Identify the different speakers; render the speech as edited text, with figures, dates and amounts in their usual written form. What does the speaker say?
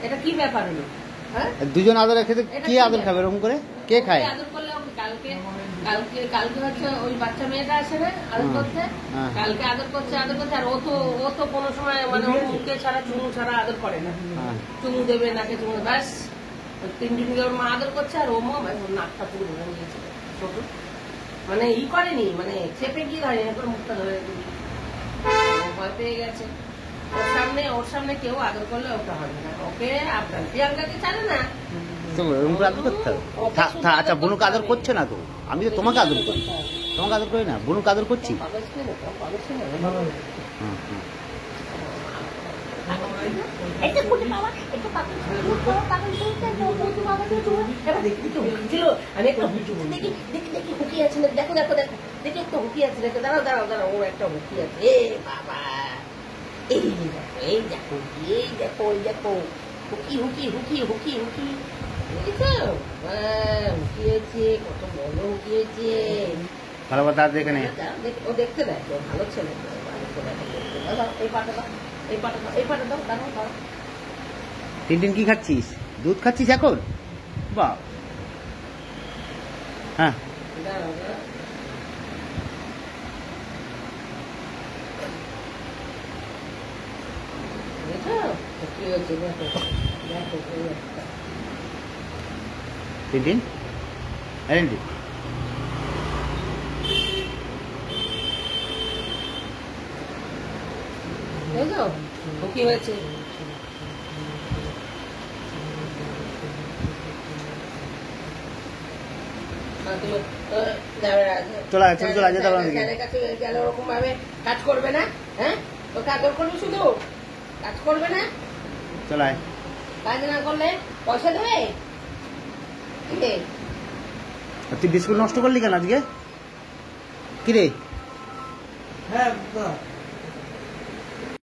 Speaker 1: এটা কি ব্যাপার হলো? হ্যাঁ,
Speaker 2: দুজন আদর খেতে কি আদর খাবে এরকম করে? কে খায়?
Speaker 1: আদর করলে কালকে কালকে হচ্ছে ওই বাচ্চা মেয়েটা আসে না আদর করতে, কালকে আদর করছে আর ও তো কোনো সময় মানে মুখে ছাড়া চুমু ছাড়া আদর করে না। চুমু দেবে নাকে চুমু, ব্যাস 3 দিন ওর মা আদর করছে আর ও মা নাকটা পুরো ভেঙে গিয়েছে ছোট, মানে ই করেনি, মানে চেপে গিয়ে ধরে এরপর মুখটা ধরে ভয় পেয়ে গেছে। ওর সামনে কেউ আদর করলে ওটা হবে না, ওকে আপনার প্রিয়াঙ্কাকে জানে না
Speaker 2: আদর করতে হবে। আচ্ছা বুনুকে আদর করছে না তো, আমি তো তোমাকে আদর করি, তোমাকে আদর করি না, বুনুকে আদর করছি।
Speaker 1: দেখো দেখো দেখো দেখি একটা হুকি আছে, দেখো দাঁড়াও দাঁড়াও দাঁড়াও, ও একটা হুকি আছে। এ বাবা, এই দেখো এই দেখো এই দেখো এই দেখো হুকি হুকি হুকি হুকি হুকি, দেখেছো? হুকিয়েছে, কত বড় হুকিয়েছে।
Speaker 2: ভালো কথা দেখে নেই,
Speaker 1: ও দেখতে দেয়, ও ভালো ছেলে, এই পাটা দাও, এই পাটা দাও, এই পাটা দাও, দাঁড়াও দাঁড়াও।
Speaker 2: টিনটিন কি খাচ্ছিস? দুধ খাচ্ছিস এখন? বাহ, হ্যাঁ
Speaker 1: দাঁড়াও দাঁড়াও। দেখো কি হয়েছে, দেখো দেখো এই একটা।
Speaker 2: টিনটিন টিনটিন
Speaker 1: দেখো কি হয়েছে।
Speaker 2: চলে চলে যেতে পারো নাকি?
Speaker 1: গেলে ওরকম ভাবে কাজ করবে না, হ্যাঁ তোকে আদর করবে, শুধু কাজ করবে না,
Speaker 2: চলায়
Speaker 1: কাজ না করলে পয়সা দেবে।
Speaker 2: তুই বিস্কুট নষ্ট করলি কেন আজকে? কিরে?
Speaker 3: হ্যাঁ